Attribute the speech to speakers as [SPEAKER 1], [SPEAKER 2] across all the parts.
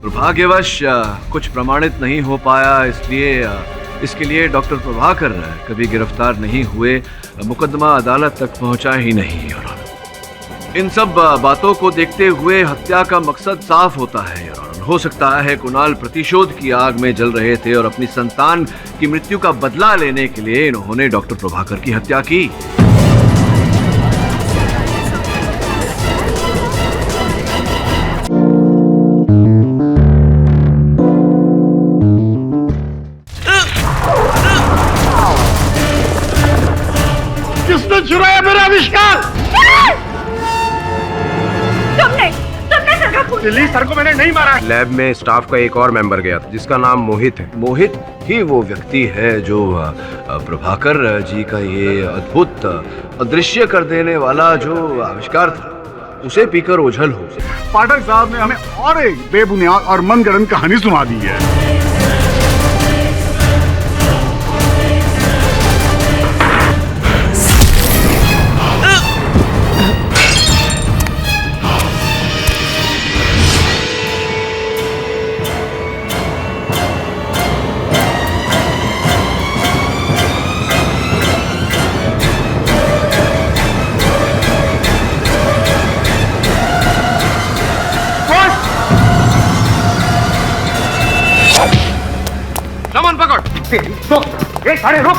[SPEAKER 1] दुर्भाग्यवश कुछ प्रमाणित नहीं हो पाया, इसलिए इसके लिए डॉक्टर प्रभाकर कभी गिरफ्तार नहीं हुए, मुकदमा अदालत तक पहुंचा ही नहीं। और इन सब बातों को देखते हुए हत्या का मकसद साफ होता है। और हो सकता है कुणाल प्रतिशोध की आग में जल रहे थे और अपनी संतान की मृत्यु का बदला लेने के लिए इन्होंने डॉक्टर प्रभाकर की हत्या की।
[SPEAKER 2] किसने चुराया मेरा आविष्कार? दिल्ली सर को मैंने नहीं मारा।
[SPEAKER 3] लैब में स्टाफ का एक और मेंबर गया था जिसका नाम मोहित है।
[SPEAKER 1] मोहित ही वो व्यक्ति है जो प्रभाकर जी का ये अद्भुत अदृश्य कर देने वाला जो आविष्कार था उसे पीकर ओझल हो।
[SPEAKER 2] पाठक साहब ने हमें और एक बेबुनियाद और मनगढ़ंत कहानी सुना दी है।
[SPEAKER 3] सामान पकड़।
[SPEAKER 2] रुक, अरे रुक।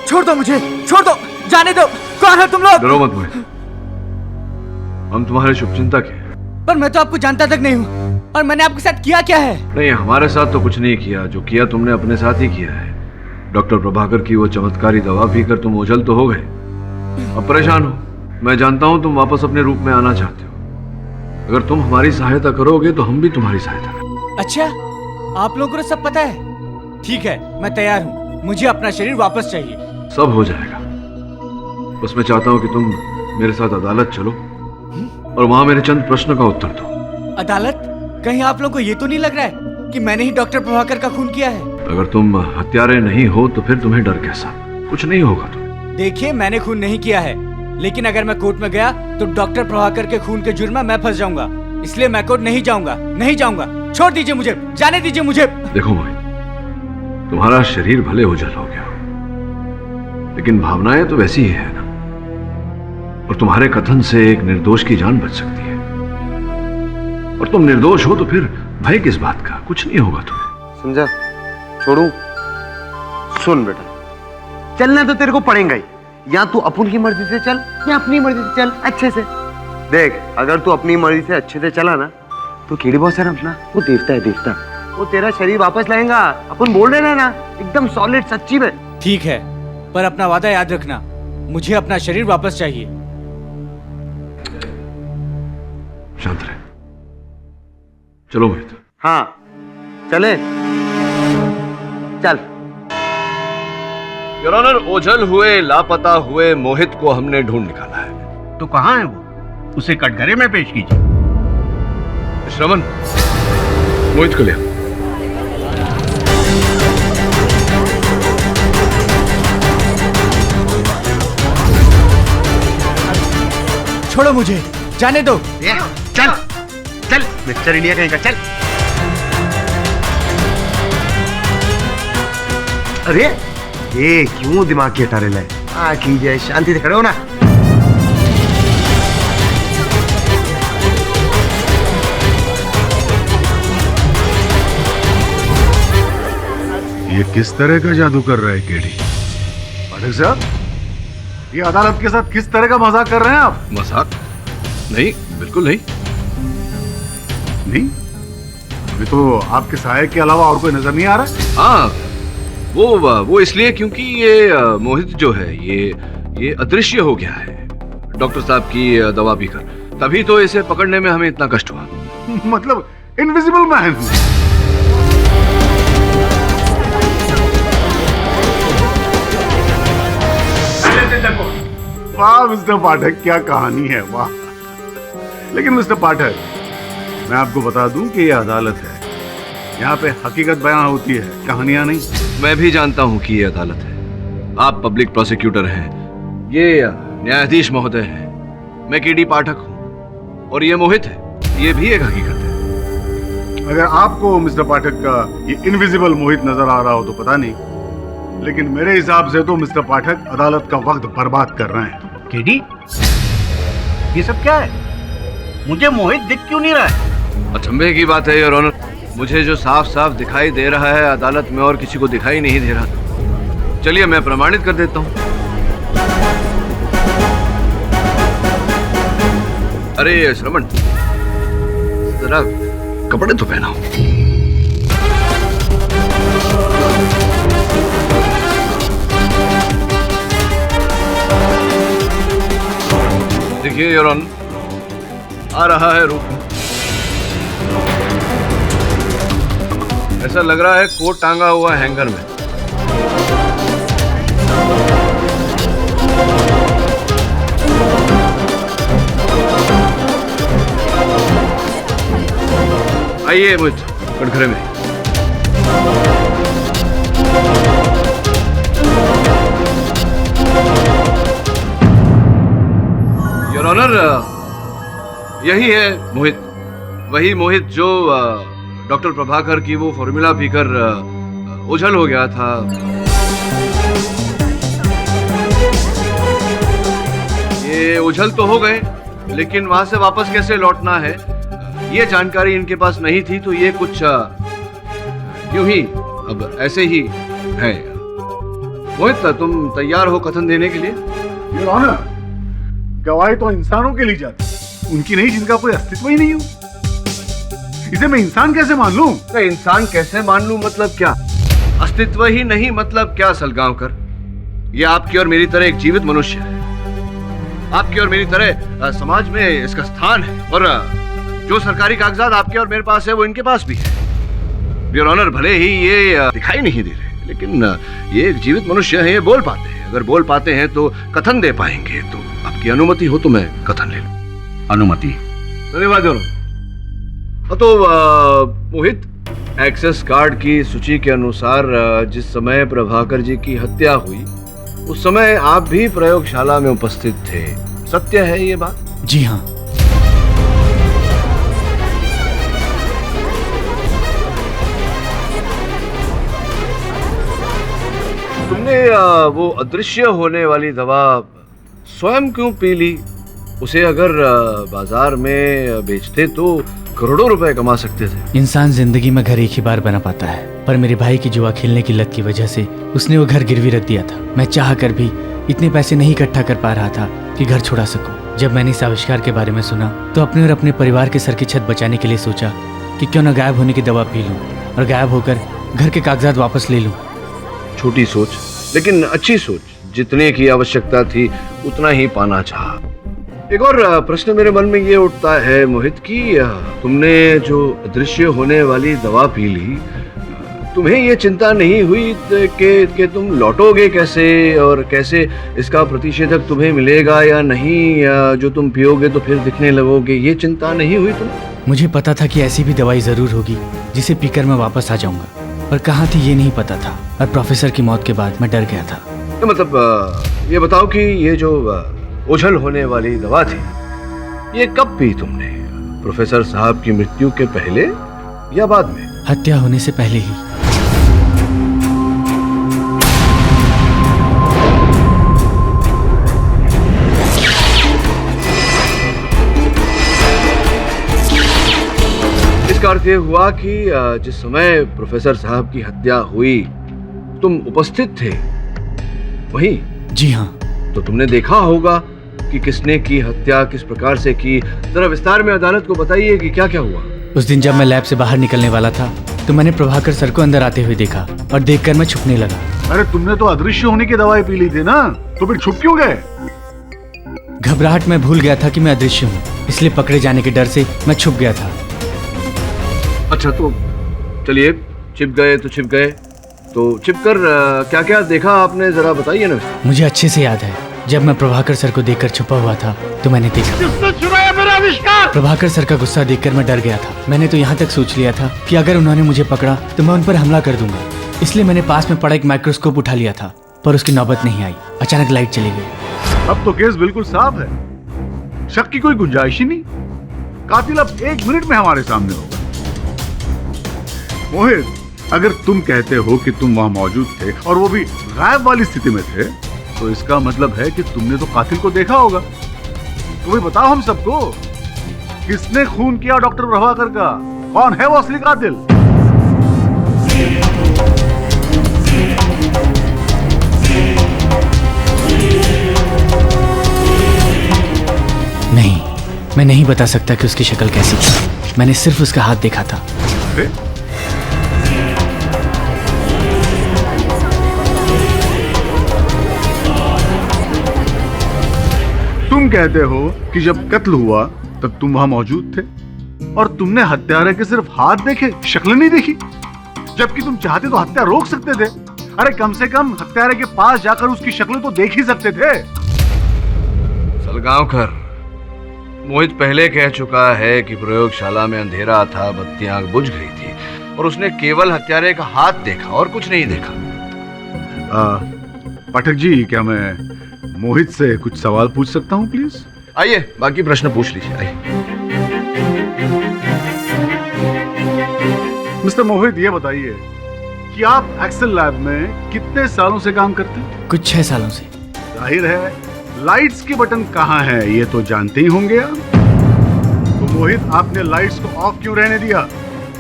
[SPEAKER 4] छोड़ दो मुझे, छोड़ दो, जाने दो। कौन है तुम लोग?
[SPEAKER 1] डरो मत मोहित, हम तुम्हारे शुभचिंतक हैं।
[SPEAKER 4] पर मैं तो आपको जानता तक नहीं हूँ। और मैंने आपके साथ किया क्या है?
[SPEAKER 1] नहीं, हमारे साथ तो कुछ नहीं किया, जो किया तुमने अपने साथ ही किया है। डॉक्टर प्रभाकर की वो चमत्कारी दवा पीकर तुम ओझल तो हो गए, अब परेशान हो। मैं जानता हूँ तुम वापस अपने रूप में आना चाहते हो। अगर तुम हमारी सहायता करोगे तो हम भी तुम्हारी सहायता करेंगे।
[SPEAKER 4] अच्छा, आप लोगों को सब पता है? ठीक है, मैं तैयार हूँ। मुझे अपना शरीर वापस चाहिए।
[SPEAKER 1] सब हो जाएगा, बस मैं चाहता हूँ कि तुम मेरे साथ अदालत चलो और वहां मेरे चंद प्रश्न का उत्तर दो।
[SPEAKER 4] अदालत? कहीं आप लोगों को ये तो नहीं लग रहा है कि मैंने ही डॉक्टर प्रभाकर का खून किया है?
[SPEAKER 1] अगर तुम हत्यारे नहीं हो तो फिर तुम्हें डर कैसा? कुछ नहीं होगा तुम्हें।
[SPEAKER 4] देखिए, मैंने खून नहीं किया है, लेकिन अगर मैं कोर्ट में गया तो डॉक्टर प्रभाकर के खून के जुर्म में मैं फंस जाऊंगा। इसलिए मैं कोर्ट नहीं जाऊंगा, नहीं जाऊंगा। छोड़ दीजिए मुझे, जाने दीजिए मुझे।
[SPEAKER 1] देखो मोहित, तुम्हारा शरीर भले ओझल हो गया, लेकिन भावनाएं तो वैसी ही है ना। और तुम्हारे कथन से एक निर्दोष की जान बच सकती है। और तुम निर्दोष हो तो फिर भय किस बात का? कुछ नहीं होगा तुम्हें।
[SPEAKER 3] समझा? छोड़ू? सुन बेटा, चलना तो तेरे को पड़ेगा ही। या तू अपन की मर्जी से चल या अपनी मर्जी से चल अच्छे से। देख, अगर तू अपनी मर्जी से अच्छे से चला ना तो कीड़ी बहुत सारा अपना वो देवता है, देवता वो तेरा शरीर वापस लाएगा। अपन बोल रहे ना, एकदम सॉलिड सच्ची में।
[SPEAKER 4] ठीक है, पर अपना वादा याद रखना, मुझे अपना शरीर वापस चाहिए।
[SPEAKER 1] शांत रहे, चलो मोहित।
[SPEAKER 3] हाँ चले, चल।
[SPEAKER 1] योर ऑनर, ओझल हुए लापता हुए मोहित को हमने ढूंढ निकाला है।
[SPEAKER 2] तो कहाँ है वो? उसे कटघरे में पेश कीजिए।
[SPEAKER 1] श्रवण, मोहित को ले आओ।
[SPEAKER 4] छोड़ो मुझे, जाने दो।
[SPEAKER 3] चल चल मिस्टर इंडिया कहीं का, चल। अरे ये क्यों दिमाग की अटारे लाए? कीजिए, शांति से खड़े हो ना।
[SPEAKER 2] ये किस तरह का जादू कर रहा है केडी? पाठक साहब, ये अदालत के साथ किस तरह का मजाक कर रहे हैं आप?
[SPEAKER 1] मजाक नहीं, बिल्कुल नहीं।
[SPEAKER 2] नहीं, अभी तो आपके सहायक के अलावा और कोई नजर नहीं आ रहा।
[SPEAKER 1] हाँ, वो इसलिए क्योंकि ये मोहित जो है ये अदृश्य हो गया है डॉक्टर साहब की दवा पीकर, तभी तो इसे पकड़ने में हमें इतना कष्ट हुआ।
[SPEAKER 2] मतलब इनविजिबल मैन। वाह मिस्टर पाठक, क्या कहानी है, वाह। लेकिन मिस्टर पाठक, मैं आपको बता दूं कि ये अदालत है, यहाँ पे हकीकत बयां होती है, कहानियां नहीं।
[SPEAKER 1] मैं भी जानता हूँ कि ये अदालत है। आप पब्लिक प्रोसिक्यूटर हैं, ये न्यायाधीश महोदय हैं, मैं केडी पाठक हूँ और ये मोहित है, ये भी एक हकीकत है।
[SPEAKER 2] अगर आपको मिस्टर पाठक का ये इनविजिबल मोहित नजर आ रहा हो तो पता नहीं, लेकिन मेरे हिसाब से तो मिस्टर पाठक अदालत का वक्त बर्बाद कर रहे हैं।
[SPEAKER 5] केडी, ये सब क्या है? मुझे मोहित दिख क्यों नहीं रहा है?
[SPEAKER 1] अचंभे की बात है योर ऑनर, मुझे जो साफ साफ दिखाई दे रहा है अदालत में और किसी को दिखाई नहीं दे रहा। चलिए मैं प्रमाणित कर देता हूँ। अरे श्रवण, जरा कपड़े तो पहनाओ। देखिए योर ऑनर, आ रहा है रूप में। ऐसा लग रहा है कोट टांगा हुआ हैंगर में। आइए मोहित, कटघरे में। योर ऑनर, यही है मोहित, वही मोहित जो डॉक्टर प्रभाकर की वो फॉर्मूला पीकर ओझल हो गया था। ये ओझल तो हो गए, लेकिन वहां से वापस कैसे लौटना है ये जानकारी इनके पास नहीं थी, तो ये कुछ यूं ही अब ऐसे ही है। मोहित, तुम तैयार हो कथन देने के लिए?
[SPEAKER 2] योर ऑनर, गवाही तो इंसानों के लिए जाती, उनकी नहीं जिनका कोई अस्तित्व ही नहीं हो। इसे मैं इंसान कैसे मान लूं?
[SPEAKER 1] मैं इंसान कैसे मान लूं मतलब क्या? अस्तित्व ही नहीं मतलब क्या सलगांवकर? ये आपकी और मेरी तरह एक जीवित मनुष्य है, आपकी और मेरी तरह समाज में इसका स्थान है, और जो सरकारी कागजात आपके और मेरे पास है वो इनके पास भी है। योर ऑनर, भले ही ये दिखाई नहीं दे रहे, लेकिन ये एक जीवित मनुष्य है, ये बोल पाते हैं। अगर बोल पाते हैं तो कथन दे पाएंगे, तो आपकी अनुमति हो तो मैं कथन ले लूं।
[SPEAKER 5] अनुमति?
[SPEAKER 1] धन्यवाद योर ऑनर। तो मोहित, एक्सेस कार्ड की सूची के अनुसार जिस समय प्रभाकर जी की हत्या हुई उस समय आप भी प्रयोगशाला में उपस्थित थे, सत्य है ये बात?
[SPEAKER 4] जी हाँ।
[SPEAKER 1] तुमने वो अदृश्य होने वाली दवा स्वयं क्यों पी ली? उसे अगर बाजार में बेचते तो करोड़ों रुपए कमा सकते थे।
[SPEAKER 4] इंसान जिंदगी में घर एक ही बार बना पाता है, पर मेरे भाई की जुआ खेलने की लत की वजह से उसने वो घर गिरवी रख दिया था। मैं चाह कर भी इतने पैसे नहीं इकट्ठा कर पा रहा था कि घर छुड़ा सकूं। जब मैंने इस आविष्कार के बारे में सुना तो अपने और अपने परिवार के सर की छत बचाने के लिए सोचा कि क्यों न गायब होने की दवा पी लूं और गायब होकर घर के कागजात वापस ले लूं।
[SPEAKER 1] छोटी सोच, लेकिन अच्छी सोच। जितने की आवश्यकता थी उतना ही पाना चाहा। एक और प्रश्न मेरे मन में ये उठता है मोहित कि तुमने जो अदृश्य होने वाली दवा पी ली, तुम्हें ये चिंता नहीं हुई कि तुम लौटोगे कैसे और कैसे इसका प्रतिषेधक तुम्हें मिलेगा या नहीं, या जो तुम पियोगे तो फिर दिखने लगोगे, ये चिंता नहीं हुई तुम्हें?
[SPEAKER 4] मुझे पता था कि ऐसी भी दवाई जरूर होगी जिसे पीकर मैं वापस आ जाऊंगा, पर कहाँ थी ये नहीं पता था। और प्रोफेसर की मौत के बाद मैं डर गया था।
[SPEAKER 1] तो मतलब ये बताओ कि ये जो ओझल होने वाली दवा थी ये कब पी तुमने? प्रोफेसर साहब की मृत्यु के पहले या बाद में?
[SPEAKER 4] हत्या होने से पहले ही।
[SPEAKER 1] इसका अर्थ ये हुआ कि जिस समय प्रोफेसर साहब की हत्या हुई तुम उपस्थित थे वहीं?
[SPEAKER 4] जी हाँ।
[SPEAKER 1] तो तुमने देखा होगा कि किसने की हत्या, किस प्रकार से की। जरा विस्तार में अदालत को बताइए कि क्या क्या हुआ।
[SPEAKER 4] उस दिन जब मैं लैब से बाहर निकलने वाला था तो मैंने प्रभाकर सर को अंदर आते हुए देखा और देखकर मैं छुपने लगा।
[SPEAKER 2] अरे तुमने तो अदृश्य होने की दवाई पी ली थी ना, तो फिर छुप क्यों गए?
[SPEAKER 4] घबराहट में भूल गया था कि मैं अदृश्य हूँ, इसलिए पकड़े जाने के डर से मैं छुप गया था।
[SPEAKER 1] अच्छा, तो चलिए, छिप गए तो छिप गए, तो छिपकर क्या क्या देखा आपने, जरा बताइए ना।
[SPEAKER 4] मुझे अच्छे से याद है, जब मैं प्रभाकर सर को देखकर छुपा हुआ था तो मैंने देखा।
[SPEAKER 2] किसने चुराया मेरा
[SPEAKER 5] आविष्कार।
[SPEAKER 4] प्रभाकर सर का गुस्सा देखकर मैं डर गया था। मैंने तो यहाँ तक सोच लिया था कि अगर उन्होंने मुझे पकड़ा तो मैं उन पर हमला कर दूंगा। इसलिए मैंने पास में पड़ा एक माइक्रोस्कोप उठा लिया था, पर उसकी नौबत नहीं आई। अचानक लाइट चली गई।
[SPEAKER 2] अब तो केस बिल्कुल साफ है, शक की कोई गुंजाइश ही नहीं। कातिल अब 1 मिनट में हमारे सामने होगा। मोहित, अगर तुम कहते हो कि तुम वहां मौजूद थे और वो भी गायब वाली स्थिति में थे, तो इसका मतलब है कि तुमने तो कातिल को देखा होगा। तुम्हें बताओ हम सबको, किसने खून किया डॉक्टर प्रभाकर का? कौन है वो असली कातिल?
[SPEAKER 4] नहीं, मैं नहीं बता सकता कि उसकी शक्ल कैसी थी। मैंने सिर्फ उसका हाथ देखा था।
[SPEAKER 2] तुम कहते हो कि जब कत्ल हुआ तब तुम वहां मौजूद थे और तुमने हत्यारे के सिर्फ हाथ देखे, शक्ल नहीं देखी। जबकि तुम चाहते तो हत्या रोक सकते थे। अरे कम से कम हत्यारे के पास जाकर उसकी शक्ल तो देख ही सकते थे।
[SPEAKER 1] सलगांवकर, मोहित पहले कह चुका है कि प्रयोगशाला में अंधेरा था, बत्तियां बुझ गई थी और उसने केवल हत्यारे का हाथ देखा और कुछ नहीं देखा।
[SPEAKER 2] पाठक जी, क्या मैं मोहित से कुछ सवाल पूछ सकता हूँ प्लीज?
[SPEAKER 1] आइए, बाकी प्रश्न पूछ लीजिए। आइए।
[SPEAKER 2] मिस्टर मोहित, ये बताइए कि आप एक्सेल लैब में कितने सालों से काम करते हैं?
[SPEAKER 4] कुछ 6 सालों से।
[SPEAKER 2] जाहिर है लाइट्स के बटन कहाँ है ये तो जानते ही होंगे आप। तो मोहित, आपने लाइट्स को ऑफ क्यों रहने दिया?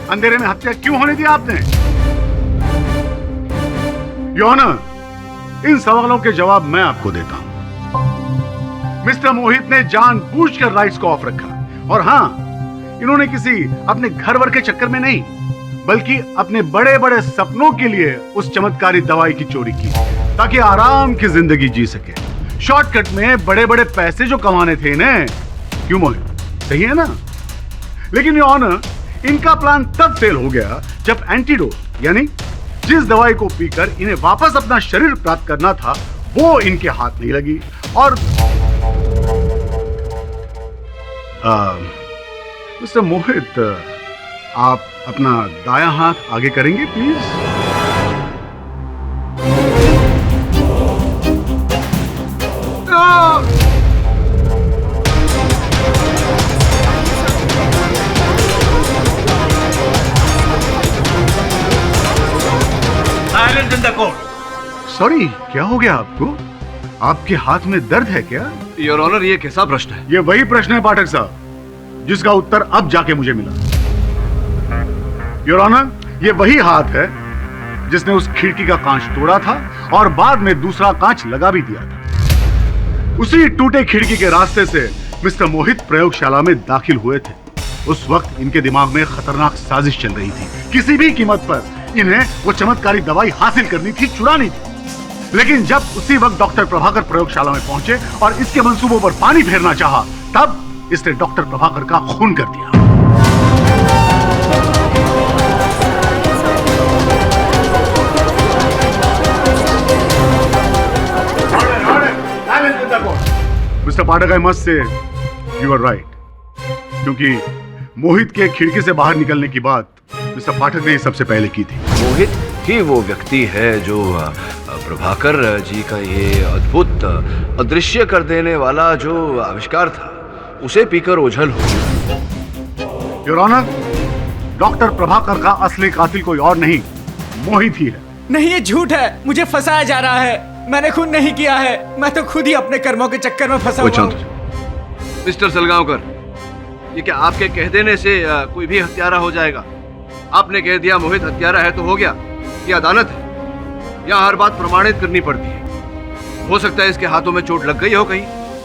[SPEAKER 2] अंधेरे में हत्या क्यों होने दी आपने? योर ऑनर, इन सवालों के जवाब मैं आपको देता हूं। मिस्टर मोहित ने जानबूझकर लाइट्स को ऑफ रखा। और हां, इन्होंने किसी अपने घर वर के चक्कर में नहीं, बल्कि अपने बड़े बड़े सपनों के लिए उस चमत्कारी दवाई की चोरी की, ताकि आराम की जिंदगी जी सके। शॉर्टकट में बड़े बड़े पैसे जो कमाने थे इन्हें। क्यों मोहित, सही है ना? लेकिन योर ऑनर, इनका प्लान तब फेल हो गया जब एंटीडोट, यानी जिस दवाई को पीकर इन्हें वापस अपना शरीर प्राप्त करना था, वो इनके हाथ नहीं लगी। और मिस्टर मोहित, आप अपना दायां हाथ आगे करेंगे please?
[SPEAKER 5] Silence in the court.
[SPEAKER 2] Sorry, क्या हो गया आपको? आपके हाथ में दर्द है क्या?
[SPEAKER 1] योर ऑनर, ये कैसा प्रश्न है?
[SPEAKER 2] ये वही प्रश्न है पाठक साहब, जिसका उत्तर अब जाके मुझे मिला। योर ऑनर, ये वही हाथ है जिसने उस खिड़की का कांच तोड़ा था और बाद में दूसरा कांच लगा भी दिया था। उसी टूटे खिड़की के रास्ते से मिस्टर मोहित प्रयोगशाला में दाखिल हुए थे। उस वक्त इनके दिमाग में खतरनाक साजिश चल रही थी। किसी भी कीमत पर इन्हें वो चमत्कारी दवाई हासिल करनी थी, चुरानी थी। लेकिन जब उसी वक्त डॉक्टर प्रभाकर प्रयोगशाला में पहुंचे और इसके मंसूबों पर पानी फेरना चाहा, तब इसने डॉक्टर प्रभाकर का खून कर दिया। Mister Pathak, I must say you are right, क्योंकि मोहित के खिड़की से बाहर निकलने की बात मिस्टर पाठक ने सबसे पहले की थी।
[SPEAKER 1] मोहित ही वो व्यक्ति है जो प्रभाकर जी का ये अद्भुत अदृश्य कर देने वाला जो आविष्कार था, उसे पीकर ओझल हो।
[SPEAKER 2] योर ऑनर, डॉक्टर प्रभाकर का असली कातिल कोई और नहीं, मोहित ही है।
[SPEAKER 4] नहीं, ये झूठ है। मुझे फंसाया जा रहा है। मैंने खून नहीं किया है। मैं तो खुद ही अपने कर्मों के चक्कर में फंसा हुआ हूं।
[SPEAKER 1] मिस्टर सलगांवकर, ये क्या आपके कह देने से कोई भी हत्यारा हो जाएगा? आपने कह दिया मोहित हत्यारा है तो हो गया। ये अदालत है, यहाँ हर बात प्रमाणित करनी पड़ती है। हो सकता है इसके हाथों में चोट लग गई हो कहीं,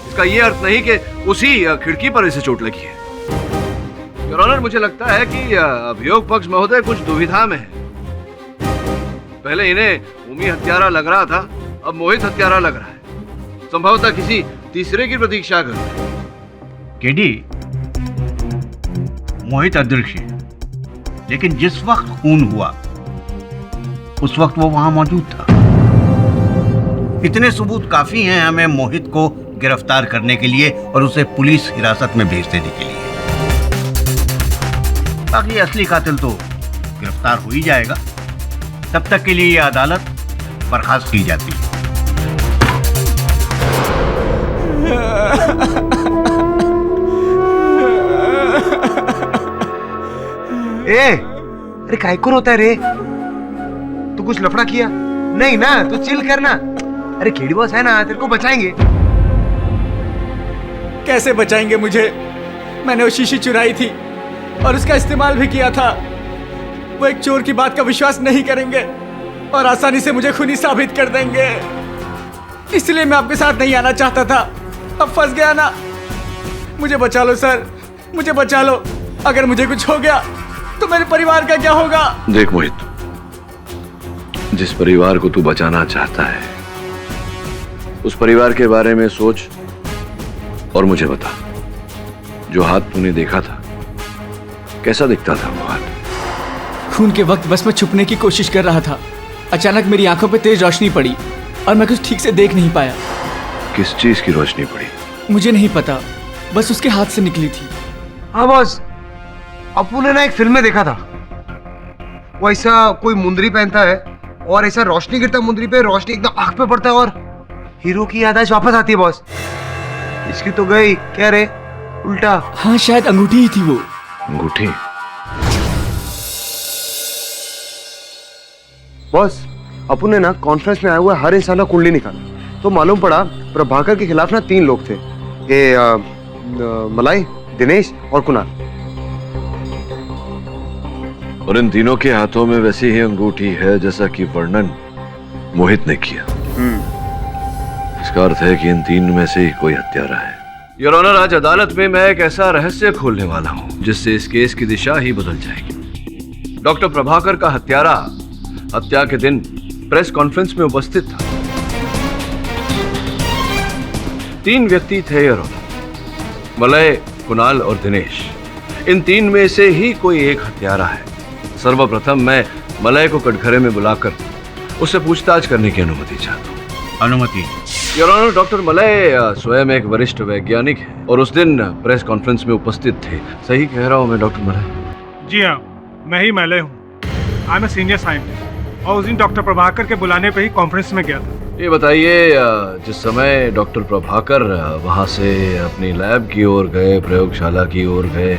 [SPEAKER 1] इसका ये अर्थ नहीं कि उसी खिड़की पर इसे चोट लगी है। योर ऑनर, मुझे लगता है कि अभियोग पक्ष महोदय कुछ दुविधा में है। पहले इन्हें उमी हत्यारा लग रहा था, अब मोहित हत्यारा लग रहा है। संभवतः किसी तीसरे की प्रतीक्षा कर रहे हैं।
[SPEAKER 5] केडी, मोहित अदृश्य है, लेकिन जिस वक्त खून हुआ उस वक्त वो वहां मौजूद था। इतने सबूत काफी हैं हमें मोहित को गिरफ्तार करने के लिए और उसे पुलिस हिरासत में भेज देने के लिए। बाकी असली कातिल तो गिरफ्तार हो ही जाएगा। तब तक के लिए ये अदालत बर्खास्त की जाती है।
[SPEAKER 3] अरे काय को रोता है रे? तू कुछ लफड़ा किया? नहीं ना, तो चिल करना। अरे केडी बॉस है ना, तेरे को बचाएंगे।
[SPEAKER 4] कैसे बचाएंगे मुझे? मैंने वो शीशी चुराई थी और उसका इस्तेमाल भी किया था। वो एक चोर की बात का विश्वास नहीं करेंगे और आसानी से मुझे खूनी साबित कर देंगे। इसलिए मैं आपके साथ नहीं आना चाहता था। अब फंस गया ना। मुझे बचा लो सर, मुझे बचा लो। अगर मुझे कुछ हो गया तो मेरे परिवार का क्या होगा?
[SPEAKER 1] देख मोहित, जिस परिवार को तू बचाना चाहता है उस परिवार के बारे में सोच और मुझे बता। जो हाथ तूने देखा था कैसा दिखता था वो हाथ?
[SPEAKER 4] खून के वक्त बस मैं छुपने की कोशिश कर रहा था। अचानक मेरी आंखों पे तेज रोशनी पड़ी और मैं कुछ ठीक से देख नहीं पाया।
[SPEAKER 1] किस चीज की रोशनी पड़ी?
[SPEAKER 4] मुझे नहीं पता, बस उसके हाथ से निकली थी।
[SPEAKER 3] हाँ बॉस, अपू ने ना एक फिल्म में देखा था। वो ऐसा कोई मुंदरी पहनता है और ऐसा रोशनी गिरता है मुंदरी पे, रोशनी एकदम आंख पे पड़ता है और हीरो की याददाश्त वापस आती है बॉस। इसकी तो गई, क्या रे, उल्टा।
[SPEAKER 4] हाँ शायद अंगूठी ही थी वो।
[SPEAKER 1] अंगूठी?
[SPEAKER 3] बॉस, अपू ने ना कॉन्फ्रेंस में आया हुआ हर इंसान का कुंडली निकाला तो मालूम पड़ा प्रभाकर के खिलाफ ना 3 लोग थे। ये मलाई, दिनेश और कुणाल।
[SPEAKER 1] और इन तीनों के हाथों में वैसी ही अंगूठी है जैसा कि वर्णन मोहित ने किया। इसका अर्थ है कि इन 3 में से ही कोई हत्यारा है। योर ऑनर, आज अदालत में मैं एक ऐसा रहस्य खोलने वाला हूं जिससे इस केस की दिशा ही बदल जाएगी। डॉक्टर प्रभाकर का हत्यारा हत्या के दिन प्रेस कॉन्फ्रेंस में उपस्थित था। 3 व्यक्ति थे योर ऑनर, मलय, कुणाल और दिनेश। इन 3 में से ही कोई एक हत्यारा है। सर्वप्रथम मैं मलय को कटघरे में बुलाकर उससे पूछताछ करने की अनुमति चाहता हूँ।
[SPEAKER 5] अनुमति?
[SPEAKER 1] योर ऑनर, डॉक्टर मलय स्वयं एक वरिष्ठ वैज्ञानिक है और उस दिन प्रेस कॉन्फ्रेंस में उपस्थित थे। सही कह रहा हूँ मैं डॉक्टर मलय?
[SPEAKER 6] जी हाँ, मैं ही मलय हूँ। I am a senior scientist और उस दिन डॉक्टर प्रभाकर के बुलाने पे ही कॉन्फ्रेंस में गया था।
[SPEAKER 1] ये बताइए, जिस समय डॉक्टर प्रभाकर वहां से अपनी लैब की ओर गए, प्रयोगशाला की ओर गए,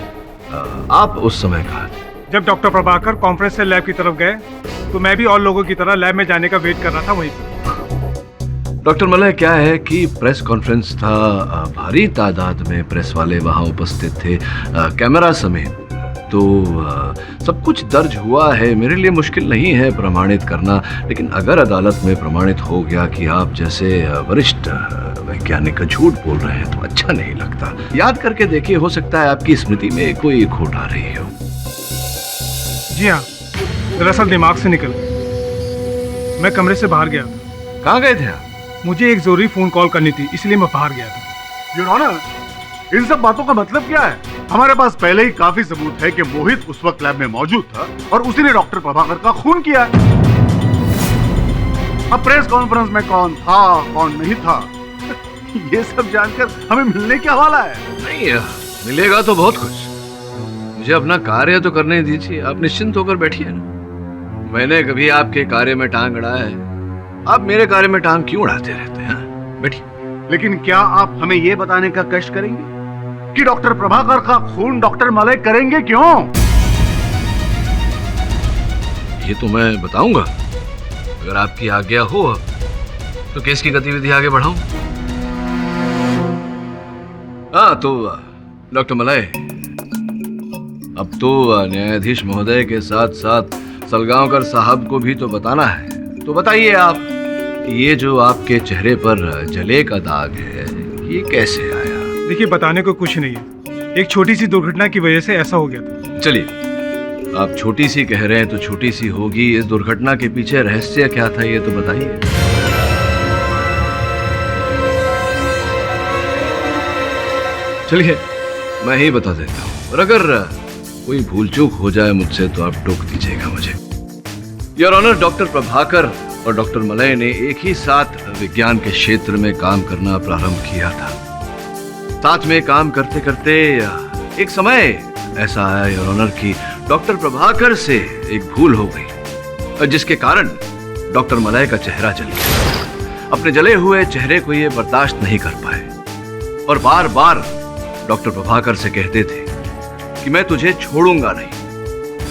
[SPEAKER 1] आप उस समय कहाँ थे?
[SPEAKER 6] जब डॉक्टर प्रभाकर कॉन्फ्रेंस से लैब की तरफ गए तो मैं भी और लोगों की तरह लैब में जाने का वेट कर रहा था वहीं पर।
[SPEAKER 1] डॉक्टर मलय, क्या है कि प्रेस कॉन्फ्रेंस था, भारी तादाद में प्रेस वाले वहां उपस्थित थे, कैमरा समेत। तो सब कुछ दर्ज हुआ है। मेरे लिए मुश्किल नहीं है प्रमाणित करना, लेकिन अगर अदालत में प्रमाणित हो गया कि आप जैसे वरिष्ठ वैज्ञानिक झूठ बोल रहे हैं तो अच्छा नहीं लगता। याद करके देखिए, हो सकता है आपकी स्मृति में कोई खोट आ रही हो।
[SPEAKER 6] जी हाँ, दरअसल दिमाग से निकल गया। मैं कमरे से बाहर गया था।
[SPEAKER 1] कहाँ गए थे आप?
[SPEAKER 6] मुझे एक जरूरी फोन कॉल करनी थी, इसलिए मैं बाहर गया था।
[SPEAKER 2] योर ऑनर, इन सब बातों का मतलब क्या है? हमारे पास पहले ही काफी सबूत है कि मोहित उस वक्त लैब में मौजूद था और उसी ने डॉक्टर प्रभाकर का खून किया। अब प्रेस कॉन्फ्रेंस में कौन था कौन नहीं था ये सब जानकर हमें मिलने क्या वाला है?
[SPEAKER 1] नहीं, मिलेगा तो बहुत कुछ। मुझे अपना कार्य तो करने दीजिए। आप निश्चिंत होकर बैठिए ना। मैंने कभी आपके कार्य में टांग अड़ाया है? आप मेरे कार्य में टांग क्यों अड़ाते रहते हैं? बैठिए।
[SPEAKER 2] लेकिन क्या आप हमें ये बताने का कष्ट करेंगे कि डॉक्टर प्रभाकर का खून डॉक्टर मलय करेंगे क्यों?
[SPEAKER 1] ये तो मैं बताऊंगा। अगर आपकी आज्ञा हो तो केस की गतिविधि आगे बढ़ाऊं। हाँ तो डॉक्टर मलय, अब तो न्यायाधीश महोदय के साथ साथ सलगांवकर साहब को भी तो बताना है। तो बताइए आप, ये जो आपके चेहरे पर जले का दाग है ये कैसे आया?
[SPEAKER 6] देखिए, बताने को कुछ नहीं है। एक छोटी सी दुर्घटना की वजह से ऐसा हो गया था।
[SPEAKER 1] चलिए, आप छोटी सी कह रहे हैं तो छोटी सी होगी। इस दुर्घटना के पीछे रहस्य क्या था ये तो बताइए। चलिए, मैं ही बता देता हूँ, और अगर कोई भूल चूक हो जाए मुझसे तो आप टोक दीजिएगा मुझे। योर ऑनर, डॉक्टर प्रभाकर और डॉक्टर मलय ने एक ही साथ विज्ञान के क्षेत्र में काम करना प्रारंभ किया था। साथ में काम करते करते एक समय ऐसा आया योर ऑनर कि डॉक्टर प्रभाकर से एक भूल हो गई, जिसके कारण डॉक्टर मलय का चेहरा जल गया। अपने जले हुए चेहरे को ये बर्दाश्त नहीं कर पाए और बार बार डॉक्टर प्रभाकर से कहते थे कि मैं तुझे छोड़ूंगा नहीं,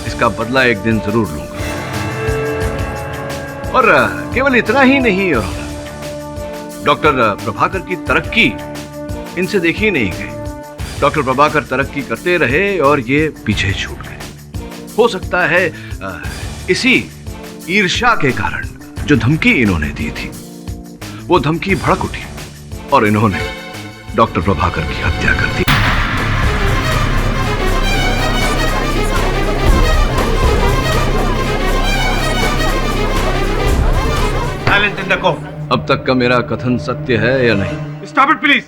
[SPEAKER 1] इसका बदला एक दिन जरूर लूंगा। और केवल इतना ही नहीं योर ऑनर, डॉक्टर प्रभाकर की तरक्की इनसे देखी नहीं गई। डॉक्टर प्रभाकर तरक्की करते रहे और ये पीछे छूट गए। हो सकता है इसी ईर्ष्या के कारण जो धमकी इन्होंने दी थी, वो धमकी भड़क उठी और इन्होंने डॉक्टर प्रभाकर की हत्या कर दी।
[SPEAKER 5] Silence in the court.
[SPEAKER 1] अब तक का मेरा कथन सत्य है या नहीं?
[SPEAKER 6] Stop it please.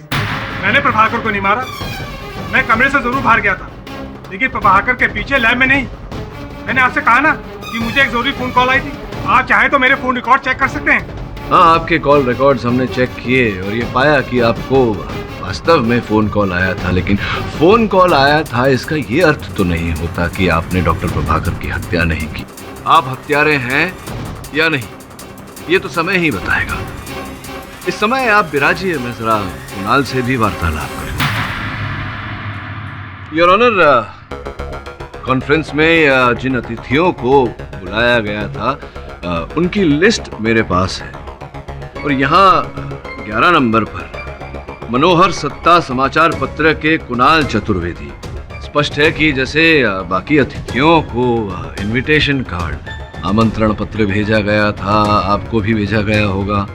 [SPEAKER 6] मैंने प्रभाकर को नहीं मारा। मैं कमरे से जरूर बाहर गया था, लेकिन प्रभाकर के पीछे लैब में नहीं। मैंने आपसे कहा ना कि मुझे एक जरूरी फोन कॉल आई थी। आप चाहे तो मेरे फोन रिकॉर्ड चेक कर सकते हैं।
[SPEAKER 1] हाँ, आपके कॉल रिकॉर्ड्स हमने चेक किए और ये पाया कि आपको वास्तव में फोन कॉल आया था, लेकिन फोन कॉल आया था इसका ये अर्थ तो नहीं होता कि आपने डॉक्टर प्रभाकर की हत्या नहीं की। आप हत्यारे हैं या नहीं, ये तो समय ही बताएगा। इस समय आप बिराजिए, मैं जरा कुणाल से भी वार्तालाप करूं। योर ऑनर, कॉन्फ्रेंस में जिन अतिथियों को बुलाया गया था उनकी लिस्ट मेरे पास है और यहाँ 11 नंबर पर मनोहर सत्ता समाचार पत्र के कुणाल चतुर्वेदी। स्पष्ट है कि जैसे बाकी अतिथियों को इनविटेशन कार्ड, आमंत्रण पत्र भेजा गया था, आपको भी भेजा गया होगा।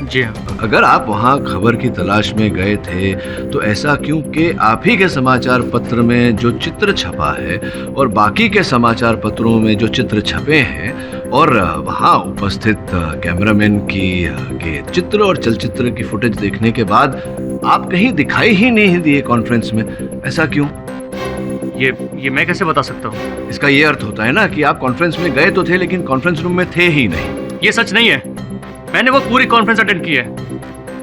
[SPEAKER 4] जी हाँ।
[SPEAKER 1] अगर आप वहां खबर की तलाश में गए थे तो ऐसा क्यों कि आप ही के समाचार पत्र में जो चित्र छपा है और बाकी के समाचार पत्रों में जो चित्र छपे हैं और वहां उपस्थित कैमरामैन के चित्र और चलचित्र की फुटेज देखने के बाद आप कहीं दिखाई ही नहीं दिए कॉन्फ्रेंस में, ऐसा क्यों?
[SPEAKER 4] ये मैं कैसे बता सकता हूँ?
[SPEAKER 1] इसका ये अर्थ होता है ना कि आप कॉन्फ्रेंस में गए तो थे लेकिन कॉन्फ्रेंस रूम में थे ही नहीं।
[SPEAKER 4] ये सच नहीं है। मैंने वो पूरी कॉन्फ्रेंस अटेंड की है।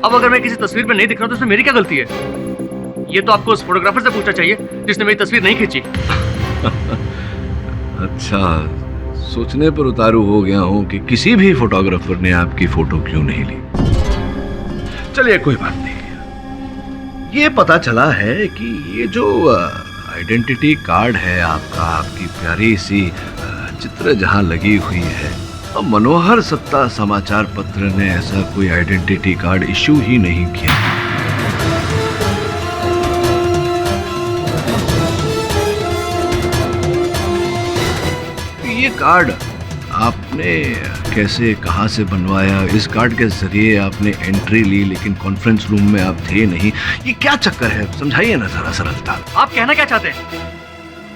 [SPEAKER 4] अब अगर मैं किसी तस्वीर में नहीं दिख रहा तो उसमें मेरी क्या गलती है? ये तो आपको उस फोटोग्राफर से पूछना चाहिए जिसने मेरी तस्वीर नहीं खींची।
[SPEAKER 1] अच्छा, सोचने पर उतारू हो गया हूं कि किसी भी फोटोग्राफर ने आपकी फोटो क्यों नहीं ली। चलिए कोई बात नहीं। ये पता चला है कि ये जो आइडेंटिटी कार्ड है आपका, आपकी प्यारी सी चित्र जहां लगी हुई है, अब मनोहर सत्ता समाचार पत्र ने ऐसा कोई आइडेंटिटी कार्ड इशू ही नहीं किया। ये कार्ड आपने कैसे, कहां से बनवाया? इस कार्ड के जरिए आपने एंट्री ली लेकिन कॉन्फ्रेंस रूम में आप थे नहीं। ये क्या चक्कर है, समझाइए ना जरा सरलता।
[SPEAKER 4] आप कहना क्या चाहते हैं?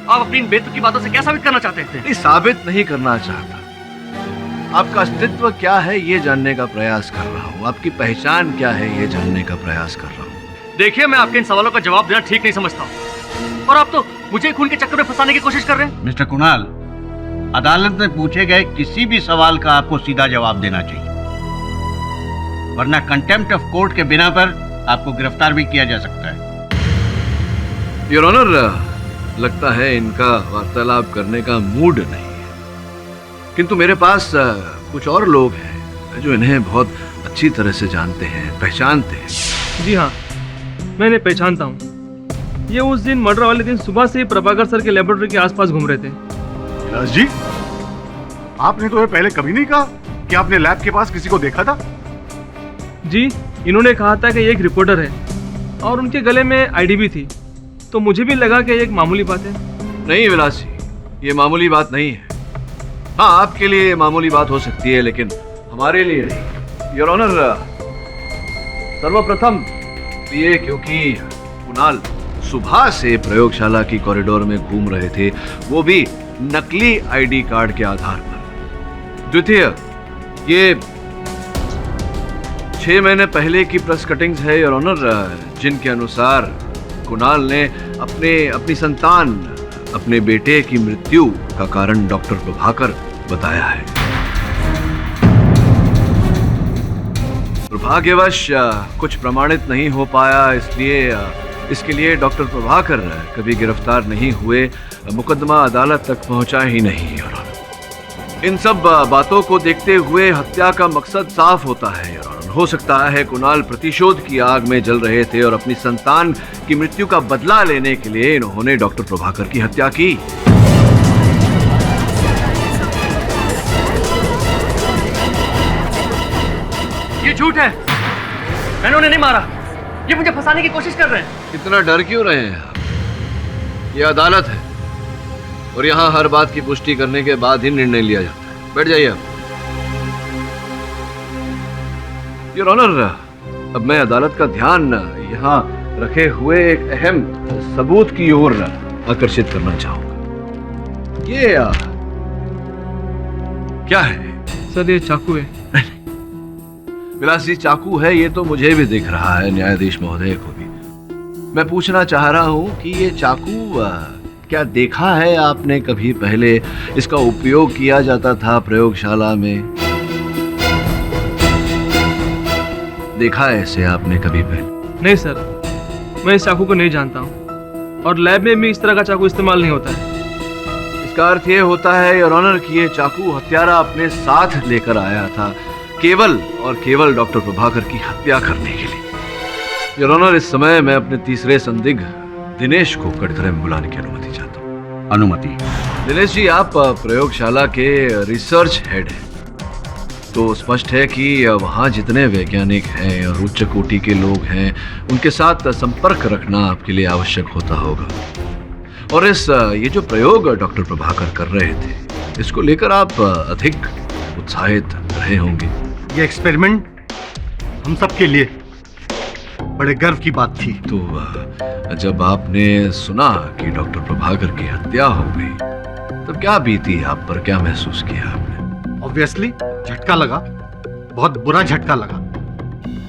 [SPEAKER 4] आप अपनी इन बेतुकी बातों से क्या साबित करना चाहते हैं?
[SPEAKER 1] नहीं, साबित नहीं करना चाहता। आपका अस्तित्व क्या है ये जानने का प्रयास कर रहा हूँ। आपकी पहचान क्या है ये जानने का प्रयास कर रहा हूँ।
[SPEAKER 4] देखिए, मैं आपके इन सवालों का जवाब देना ठीक नहीं समझता हूँ और आप तो मुझे खून के चक्कर में फंसाने की कोशिश कर रहे हैं।
[SPEAKER 5] मिस्टर कुणाल, अदालत में पूछे गए किसी भी सवाल का आपको सीधा जवाब देना चाहिए, वरना कंटेम्प्ट ऑफ कोर्ट के बिना पर आपको गिरफ्तार भी किया जा सकता है।
[SPEAKER 1] योर ऑनर, लगता है इनका वार्तालाप करने का मूड नहीं है, किंतु मेरे पास कुछ और लोग हैं जो इन्हें बहुत अच्छी तरह से जानते हैं, पहचानते हैं।
[SPEAKER 7] जी हाँ, मैंने पहचानता हूँ। ये उस दिन मर्डर वाले दिन सुबह से प्रभाकर सर के लेबोरेटरी के आसपास घूम रहे थे।
[SPEAKER 2] विलास जी, आपने तो ये पहले कभी नहीं कहा कि आपने लैब के पास किसी को देखा था।
[SPEAKER 7] जी, इन्होंने कहा था कि ये एक रिपोर्टर है और उनके गले में आईडी भी थी, तो मुझे भी लगा कि ये एक मामूली बात है।
[SPEAKER 1] नहीं विलास जी, ये मामूली बात नहीं है। हाँ, आपके लिए ये मामूली बात हो सकती है लेकिन हमारे लिए नहीं। योर ऑनर, सर्वप्रथम ये क्योंकि कुणाल सुबह से प्रयोगशाला की कॉरिडोर में घूम रहे थे, वो भी नकली आईडी कार्ड के आधार पर। द्वितीय, ये 6 महीने पहले की प्रेस कटिंग्स है योर ऑनर, जिनके अनुसार कुणाल ने अपनी संतान, अपने बेटे की मृत्यु का कारण डॉक्टर प्रभाकर बताया है। दुर्भाग्यवश कुछ प्रमाणित नहीं हो पाया, इसलिए इसके लिए डॉक्टर प्रभाकर कभी गिरफ्तार नहीं हुए, मुकदमा अदालत तक पहुंचा ही नहीं। योर ऑनर, इन सब बातों को देखते हुए हत्या का मकसद साफ होता है। योर ऑनर, हो सकता है कुणाल प्रतिशोध की आग में जल रहे थे और अपनी संतान की मृत्यु का बदला लेने के लिए इन्होंने डॉक्टर प्रभाकर की हत्या की।
[SPEAKER 7] ये झूठ है, मैंने उन्हें नहीं मारा। ये मुझे फंसाने की कोशिश कर रहे हैं।
[SPEAKER 1] इतना डर क्यों रहे हैं आप? ये अदालत है और यहाँ हर बात की पुष्टि करने के बाद ही निर्णय लिया जाता है। बैठ जाइए आप। योर ऑनर, अब मैं अदालत का ध्यान यहाँ रखे हुए एक अहम सबूत की ओर आकर्षित करना चाहूंगा। ये क्या है?
[SPEAKER 7] सर, ये चाकू है।
[SPEAKER 1] विलासी चाकू है, ये तो मुझे भी दिख रहा है, न्यायाधीश महोदय को भी। मैं पूछना चाह रहा हूं कि ये चाकू क्या देखा है आपने कभी पहले? इसका उपयोग किया जाता था प्रयोगशाला में? देखा है इसे आपने कभी पहले?
[SPEAKER 7] नहीं सर, मैं इस चाकू को नहीं जानता हूँ और लैब में भी इस तरह का चाकू इस्तेमाल नहीं होता है।
[SPEAKER 1] इसका अर्थ ये होता है योर ऑनर कि ये चाकू हत्यारा अपने साथ लेकर आया था, केवल और केवल डॉक्टर प्रभाकर की हत्या करने के लिए। योर ऑनर, इस समय मैं अपने तीसरे संदिग्ध दिनेश को कटघरे में बुलाने की अनुमति चाहता हूँ।
[SPEAKER 5] अनुमति?
[SPEAKER 1] दिनेश जी, आप प्रयोगशाला के रिसर्च हेड हैं, तो स्पष्ट है कि वहाँ जितने वैज्ञानिक हैं और उच्च कोटि के लोग हैं, उनके साथ संपर्क रखना आपके लिए आवश्यक होता होगा। और ये जो प्रयोग डॉक्टर प्रभाकर कर रहे थे, इसको लेकर आप अधिक उत्साहित रहे होंगे।
[SPEAKER 2] ये एक्सपेरिमेंट हम सबके लिए बड़े गर्व की बात थी।
[SPEAKER 1] तो जब आपने सुना कि डॉक्टर प्रभाकर की हत्या हो गई, तब क्या बीती आप पर? क्या महसूस किया आपने?
[SPEAKER 2] ऑब्वियसली झटका लगा, बहुत बुरा झटका लगा।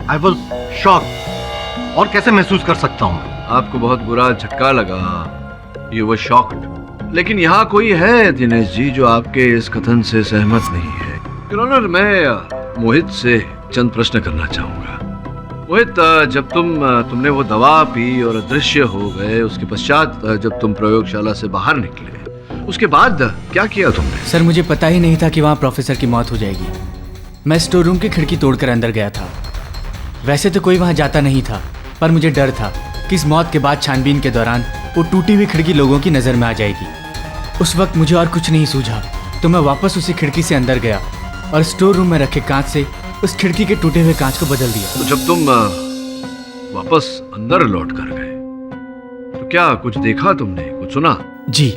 [SPEAKER 2] I was shock. और कैसे महसूस कर सकता हूँ?
[SPEAKER 1] आपको बहुत बुरा झटका लगा, यू वर शॉक्ड। लेकिन यहाँ कोई है दिनेश जी जो आपके इस कथन से सहमत नहीं है। योर ऑनर, मैं मोहित से चंद प्रश्न करना चाहूंगा। मोहित, जब तुमने वो दवा पी और अदृश्य हो गए, उसके पश्चात जब तुम प्रयोगशाला से बाहर निकले, उसके बाद क्या किया तुमने?
[SPEAKER 4] सर, मुझे पता ही नहीं था कि वहाँ प्रोफेसर की मौत हो जाएगी। मैं स्टोर रूम की खिड़की तोड़कर अंदर गया था। वैसे तो कोई वहाँ जाता नहीं था, पर मुझे डर था कि इस मौत के बाद छानबीन के दौरान वो टूटी हुई खिड़की लोगों की नज़र में आ जाएगी। उस वक्त मुझे और कुछ नहीं सूझा, तो मैं वापस उसी खिड़की से अंदर गया और स्टोर रूम में रखे कांच से उस खिड़की के टूटे हुए कांच को बदल दिया।
[SPEAKER 1] तो जब तुम वापस अंदर लौट कर गए, तो क्या कुछ देखा तुमने, कुछ सुना?
[SPEAKER 4] जी,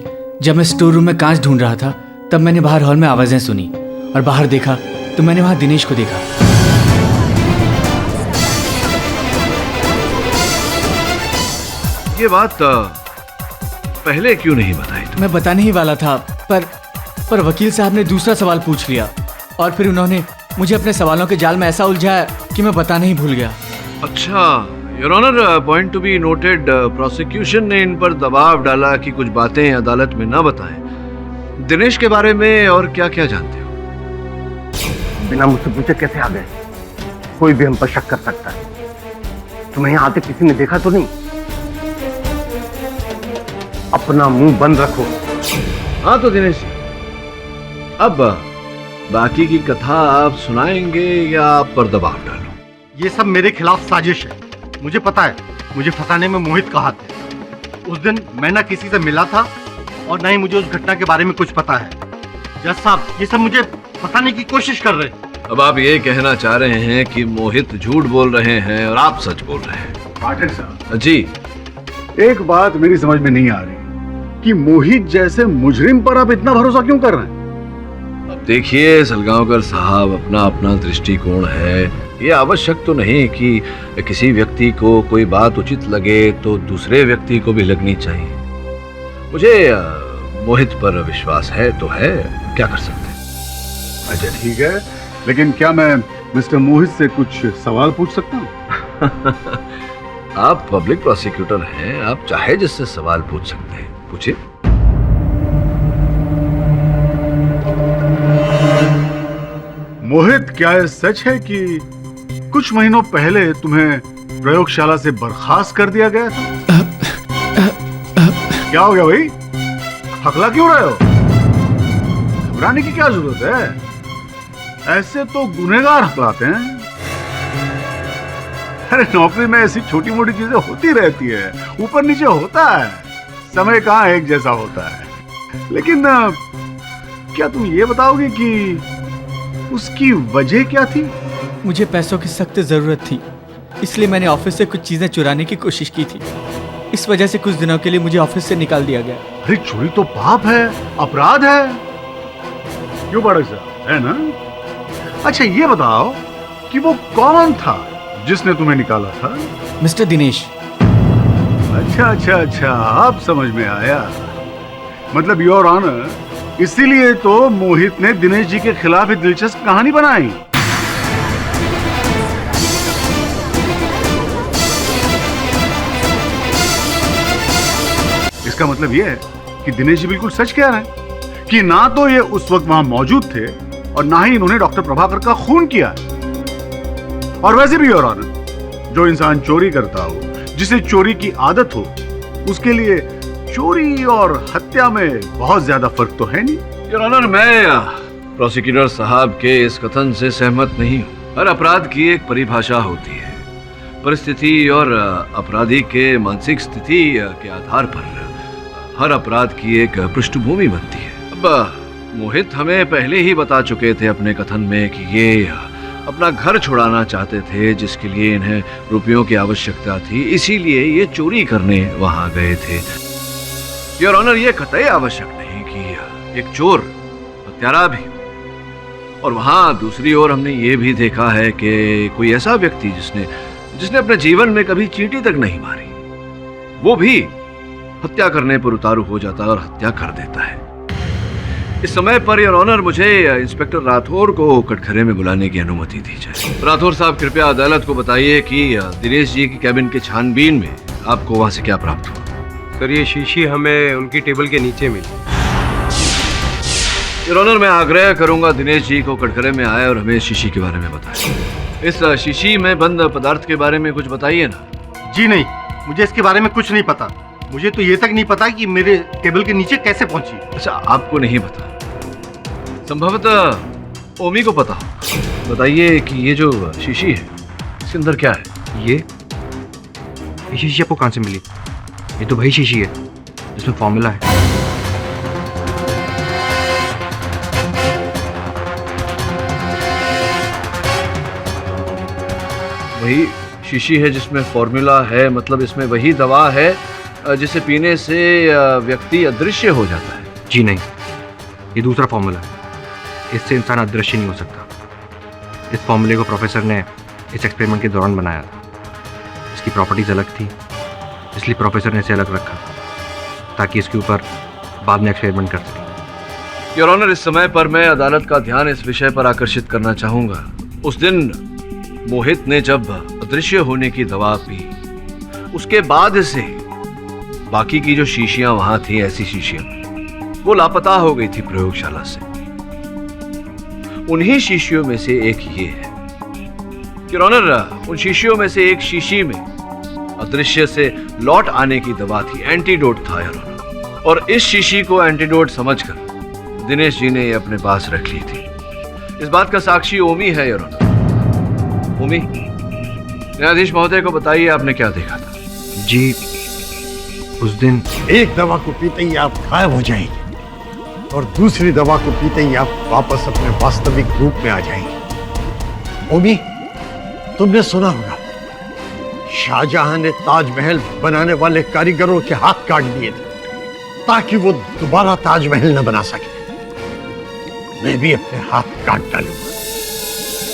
[SPEAKER 4] जब मैं स्टोर रूम में कांच ढूंढ रहा था, तब मैंने बाहर हॉल में आवाजें सुनी और बाहर देखा तो मैंने वहां दिनेश को देखा।
[SPEAKER 1] ये बात पहले क्यों नहीं बताई?
[SPEAKER 4] मैं बताने ही वाला था, पर वकील साहब ने दूसरा सवाल पूछ लिया और फिर उन्होंने मुझे अपने सवालों के जाल में ऐसा उलझाया कि मैं बताना ही भूल गया।
[SPEAKER 1] अच्छा, your honour, point to be noted, prosecution ने इन पर दबाव डाला कि कुछ बातें अदालत में न बताएं। दिनेश के बारे में और क्या क्या जानते हो?
[SPEAKER 3] बिना मुझसे पूछे कैसे आ गए? कोई भी हम पर शक कर सकता है। तुम्हें यहाँ आते किसी ने देखा तो नहीं? अपना मुंह बंद रखो।
[SPEAKER 1] हाँ तो दिनेश जी, अब बाकी की कथा आप सुनाएंगे या आप पर दबाव डालो?
[SPEAKER 2] ये सब मेरे खिलाफ साजिश है। मुझे पता है, मुझे फंसाने में मोहित का हाथ है। उस दिन मैं ना किसी से मिला था और ना ही मुझे उस घटना के बारे में कुछ पता है। जज साहब, ये सब मुझे फंसाने की कोशिश कर रहे हैं।
[SPEAKER 1] अब आप ये कहना चाह रहे हैं कि मोहित झूठ बोल रहे हैं और आप सच बोल रहे हैं?
[SPEAKER 2] पाठक साहब
[SPEAKER 1] जी,
[SPEAKER 2] एक बात मेरी समझ में नहीं आ रही कि मोहित जैसे मुजरिम पर आप इतना भरोसा क्यों कर रहे हैं?
[SPEAKER 1] अब देखिए सलगांवकर साहब, अपना अपना दृष्टिकोण है। ये आवश्यक तो नहीं कि किसी व्यक्ति को कोई बात उचित लगे तो दूसरे व्यक्ति को भी लगनी चाहिए। मुझे मोहित पर विश्वास है तो है, क्या कर सकते हैं।
[SPEAKER 2] अच्छा ठीक है, लेकिन क्या मैं मिस्टर मोहित से कुछ सवाल पूछ सकता हूँ?
[SPEAKER 1] आप पब्लिक प्रोसिक्यूटर हैं, आप चाहे जिससे सवाल पूछ सकते हैं, पूछिए।
[SPEAKER 2] मोहित, क्या यह सच है कि कुछ महीनों पहले तुम्हें प्रयोगशाला से बर्खास्त कर दिया गया था। क्या हो गया भाई, हकला क्यों रहे हो? घबराने की क्या जरूरत है? ऐसे तो गुनहगार हकलाते हैं। अरे नौकरी में ऐसी छोटी मोटी चीजें होती रहती है, ऊपर नीचे होता है, समय कहाँ एक जैसा होता है। लेकिन क्या तुम ये बताओगे कि उसकी वजह क्या थी?
[SPEAKER 4] मुझे पैसों की सख्त ज़रूरत थी, इसलिए मैंने ऑफिस से कुछ चीज़ें चुराने की कोशिश की थी। इस वजह से कुछ दिनों के लिए मुझे ऑफिस से निकाल दिया गया।
[SPEAKER 2] अरे चोरी तो पाप है, अपराध है, क्यों पाठक साहब, है ना? अच्छा ये बताओ कि वो कौन था जिसने तुम्हें निकाला था?
[SPEAKER 4] मिस्टर दिनेश।
[SPEAKER 2] अच्छा अच्छा अच्छा, अब समझ में आया। मतलब योर ऑनर, इसीलिए तो मोहित ने दिनेश जी के खिलाफ एक दिलचस्प कहानी बनाई। इसका मतलब यह है कि दिनेश जी बिल्कुल सच कह रहे हैं कि ना तो ये उस वक्त वहां मौजूद थे और ना ही इन्होंने डॉक्टर प्रभाकर का खून किया। और वैसे भी योर ऑनर, जो इंसान चोरी करता हो, जिसे चोरी की आदत हो, उसके लिए चोरी और हत्या में बहुत ज्यादा फर्क तो है नहीं।
[SPEAKER 1] योर ऑनर, मैं प्रोसिक्यूटर साहब के इस कथन से सहमत नहीं हूँ। हर अपराध की एक परिभाषा होती है, परिस्थिति और अपराधी के मानसिक स्थिति के आधार पर हर अपराध की एक पृष्ठभूमि बनती है। अब मोहित हमें पहले ही बता चुके थे अपने कथन में कि ये अपना घर छुड़ाना चाहते थे, जिसके लिए इन्हें रुपयों की आवश्यकता थी, इसीलिए ये चोरी करने वहां गए थे। योर ऑनर, ये कतई आवश्यक नहीं कि एक चोर हत्यारा भी हो। और वहां दूसरी ओर हमने ये भी देखा है कि कोई ऐसा व्यक्ति जिसने अपने जीवन में कभी चींटी तक नहीं मारी, वो भी हत्या करने पर उतारू हो जाता है और हत्या कर देता है। इस समय पर योर ऑनर, मुझे इंस्पेक्टर राठौर को कटघरे में बुलाने की अनुमति दी जाए। राठौर साहब, कृपया अदालत को बताइए कि दिनेश जी की कैबिन के छानबीन में आपको वहां से क्या प्राप्त हुआ?
[SPEAKER 8] सर, ये शीशी हमें उनकी टेबल के नीचे मिली।
[SPEAKER 1] योर ऑनर, मैं आग्रह करूंगा दिनेश जी को कटघरे में आए और हमें शीशी के बारे में बताएं। इस शीशी में बंद पदार्थ के बारे में कुछ बताइए ना।
[SPEAKER 9] जी नहीं, मुझे इसके बारे में कुछ नहीं पता। मुझे तो ये तक नहीं पता कि मेरे टेबल के नीचे कैसे पहुंची।
[SPEAKER 1] अच्छा, आपको नहीं पता? संभवतः ओमी को पता हो। बताइए कि ये जो शीशी है, इसके अंदर क्या है?
[SPEAKER 8] ये शीशी आपको कहाँ से मिली? ये तो वही शीशी है जिसमें फॉर्मूला है।
[SPEAKER 1] वही शीशी है जिसमें फॉर्मूला है? मतलब इसमें वही दवा है जिसे पीने से व्यक्ति अदृश्य हो जाता है?
[SPEAKER 8] जी नहीं, ये दूसरा फॉर्मूला है। इससे इंसान अदृश्य नहीं हो सकता। इस फॉर्मूले को प्रोफेसर ने इस एक्सपेरिमेंट के दौरान बनाया था। इसकी प्रॉपर्टीज अलग थी, इसलिए प्रोफेसर ने इसे अलग रखा ताकि इसके ऊपर बाद में एक्सपेरिमेंट कर सके।
[SPEAKER 1] योर ऑनर, इस समय पर मैं अदालत का ध्यान इस विषय पर आकर्षित करना चाहूंगा। उस दिन मोहित ने जब अदृश्य होने की दवा पी, उसके बाद से बाकी की जो शीशियां वहां थी, ऐसी शीशियां, वो लापता हो गई थी प्रयोगशाला से। उन्हीं शीशियों में से एक ये है। योर ऑनर, उन शीशियों में से एक शीशी में अदृश्य से लौट आने की दवा थी, एंटीडोट था योर ऑनर। और इस शीशी को एंटीडोट समझकर दिनेश जी ने अपने पास रख ली थी। इस बात का साक्षी ओमी है योर ऑनर। ओमी, न्यायाधीश महोदय को बताइए आपने क्या देखा था?
[SPEAKER 8] जी, उस दिन
[SPEAKER 10] एक दवा को पीते ही आप गायब हो जाएंगे और दूसरी दवा को पीते ही आप वापस अपने वास्तविक रूप में आ जाएंगे। ओमी, तुमने सुना होगा शाहजहां ने ताजमहल बनाने वाले कारीगरों के हाथ काट दिए थे ताकि वो दोबारा ताजमहल न बना सके। मैं भी अपने हाथ काट डालूंगा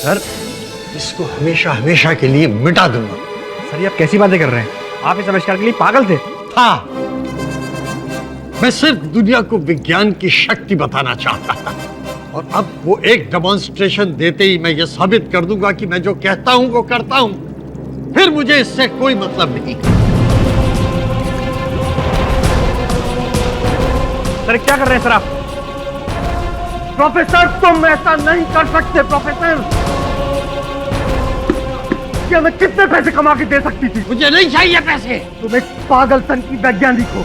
[SPEAKER 10] सर, इसको हमेशा हमेशा के लिए मिटा दूंगा।
[SPEAKER 8] सर, ये आप कैसी बातें कर रहे हैं? आप इस आविष्कार के लिए पागल थे।
[SPEAKER 10] हाँ, मैं सिर्फ दुनिया को विज्ञान की शक्ति बताना चाहता था और अब वो एक डेमोन्स्ट्रेशन देते ही मैं ये साबित कर दूंगा कि मैं जो कहता हूं वो करता हूं। फिर मुझे इससे कोई मतलब नहीं।
[SPEAKER 8] सर, क्या कर रहे हैं सर आप?
[SPEAKER 10] प्रोफेसर, तुम ऐसा नहीं कर सकते। प्रोफेसर,
[SPEAKER 9] कि हमें कितने पैसे कमा के दे सकती थी।
[SPEAKER 10] मुझे नहीं चाहिए पैसे।
[SPEAKER 9] तुम एक पागलपन की वैज्ञानिक हो।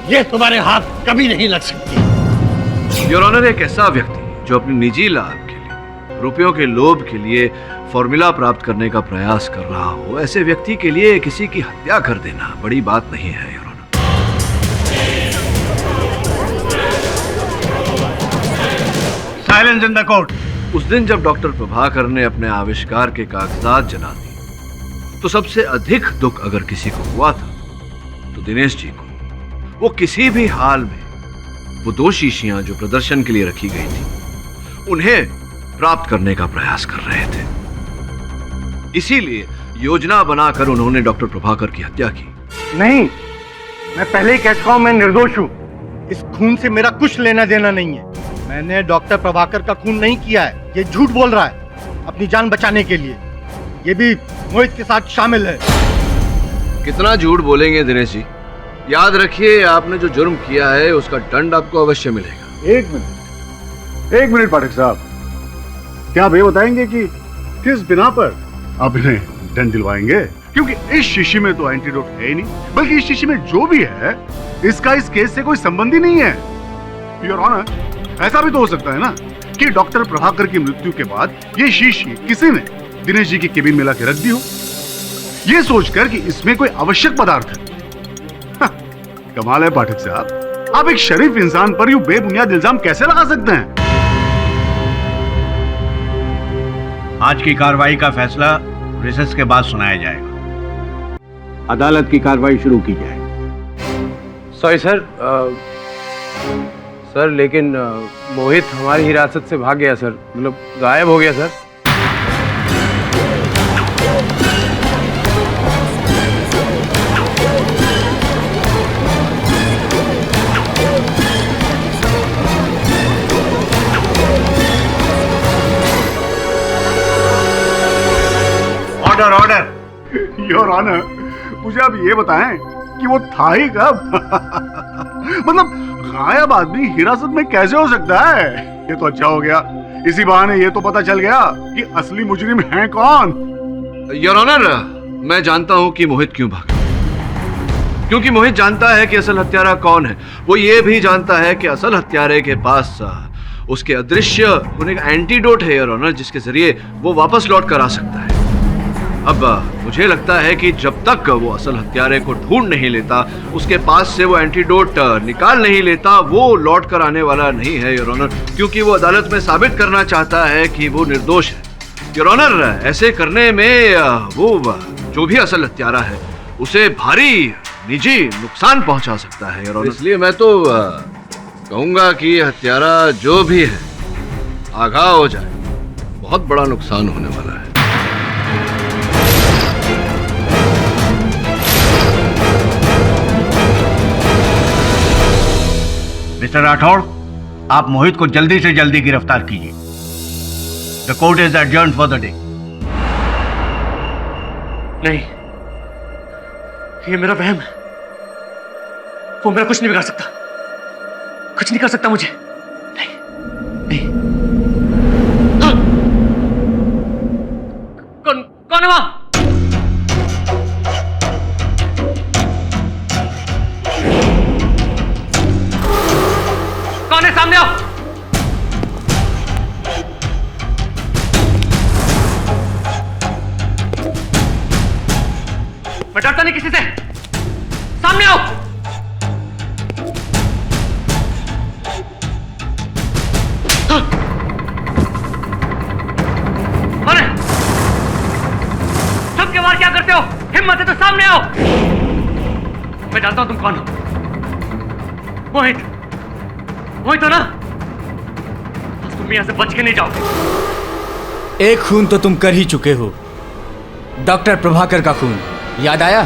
[SPEAKER 10] ये तुम्हारे हाथ कभी नहीं लग सकती।
[SPEAKER 1] योर ऑनर, एक ऐसा व्यक्ति जो अपने निजी लाभ के लिए, रुपयों के लोभ के लिए फॉर्मूला प्राप्त करने का प्रयास कर रहा हो, ऐसे व्यक्ति के लिए किसी की हत्या कर देना बड़ी बात नहीं है your honour.
[SPEAKER 5] Silence in the court.
[SPEAKER 1] उस दिन जब डॉक्टर प्रभाकर ने अपने आविष्कार के कागजात जला दिए, तो सबसे अधिक दुख अगर किसी को हुआ था तो दिनेश जी को। वो किसी भी हाल में वो 2 शीशियां जो प्रदर्शन के लिए रखी गई थी, उन्हें प्राप्त करने का प्रयास कर रहे थे। इसीलिए योजना बनाकर उन्होंने डॉक्टर प्रभाकर की हत्या की।
[SPEAKER 9] नहीं, मैं पहले ही कह चुका हूं, मैं निर्दोष हूं। इस खून से मेरा कुछ लेना देना नहीं है। मैंने डॉक्टर प्रभाकर का खून नहीं किया है। ये झूठ बोल रहा है अपनी जान बचाने के लिए। ये भी मोहित के साथ शामिल है।
[SPEAKER 1] कितना झूठ बोलेंगे दिनेश जी? याद रखिए, आपने जो जुर्म किया है उसका दंड आपको अवश्य मिलेगा।
[SPEAKER 2] एक मिनट पाठक साहब, क्या आप ये बताएंगे कि किस बिना पर आप इन्हें दंड दिलवाएंगे? क्योंकि इस शीशी में तो एंटीडोट है ही नहीं, बल्कि इस शीशी में जो भी है इसका इस केस से कोई संबंध ही नहीं है। योर ऑनर, ऐसा भी तो हो सकता है ना कि डॉक्टर प्रभाकर की मृत्यु के बाद ये शीशी किसी ने दिनेश जी की केबिन में लाके रख दी हो, ये सोचकर कि इसमें कोई आवश्यक पदार्थ है। कमाल है पाठक साहब, आप एक शरीफ इंसान पर यूं बेबुनियाद इल्जाम कैसे लगा सकते हैं?
[SPEAKER 5] आज की कार्रवाई का फैसला रिसेस के बाद सुनाया जाएगा।
[SPEAKER 9] अदालत की कार्रवाई शुरू की जाए।
[SPEAKER 11] सॉरी सर, सर लेकिन मोहित हमारी हिरासत से भाग गया सर, मतलब गायब हो गया sir.
[SPEAKER 5] Order order.
[SPEAKER 2] Your honour, मुझे आप ये बताएं कि वो था ही कब? मतलब गायब आदमी हिरासत में कैसे हो सकता है? ये तो अच्छा हो गया, इसी बहाने ये तो पता चल गया कि असली मुजरिम है कौन।
[SPEAKER 1] योर ऑनर, मैं जानता हूं कि मोहित क्यों भागा। क्योंकि मोहित जानता है कि असल हत्यारा कौन है। वो ये भी जानता है कि असल हत्यारे के पास उसके अदृश्य होने का एंटीडोट है योर ऑनर, जिसके जरिए वो वापस लौट कर आ सकता है। अब मुझे लगता है कि जब तक वो असल हत्यारे को ढूंढ नहीं लेता, उसके पास से वो एंटीडोट निकाल नहीं लेता, वो लौट कर आने वाला नहीं है योर ऑनर, क्योंकि वो अदालत में साबित करना चाहता है कि वो निर्दोष है। योर ऑनर, ऐसे करने में वो जो भी असल हत्यारा है उसे भारी निजी नुकसान पहुंचा सकता है योर ऑनर। इसलिए मैं तो कहूंगा कि हत्यारा जो भी है आगाह हो जाए, बहुत बड़ा नुकसान होने वाला है।
[SPEAKER 5] मिस्टर राठौड़, आप मोहित को जल्दी से जल्दी गिरफ्तार कीजिए। The court is adjourned for the day.
[SPEAKER 11] नहीं, ये मेरा वहम है। वो मेरा कुछ नहीं बिगाड़ सकता, कुछ नहीं कर सकता मुझे। नहीं, नहीं। हाँ। कौन है वहां? कौन है? सामने आओ। मैं डरता नहीं किसी से। सामने आओ। हाँ। कौन है? सबके बार क्या करते हो? हिम्मत है तो सामने आओ। मैं जानता हूं तुम कौन हो। मोहित, मोहित हो ना? बस तुम यहां से बच के नहीं जाओगे।
[SPEAKER 4] एक खून तो तुम कर ही चुके हो, डॉक्टर प्रभाकर का खून। याद आया?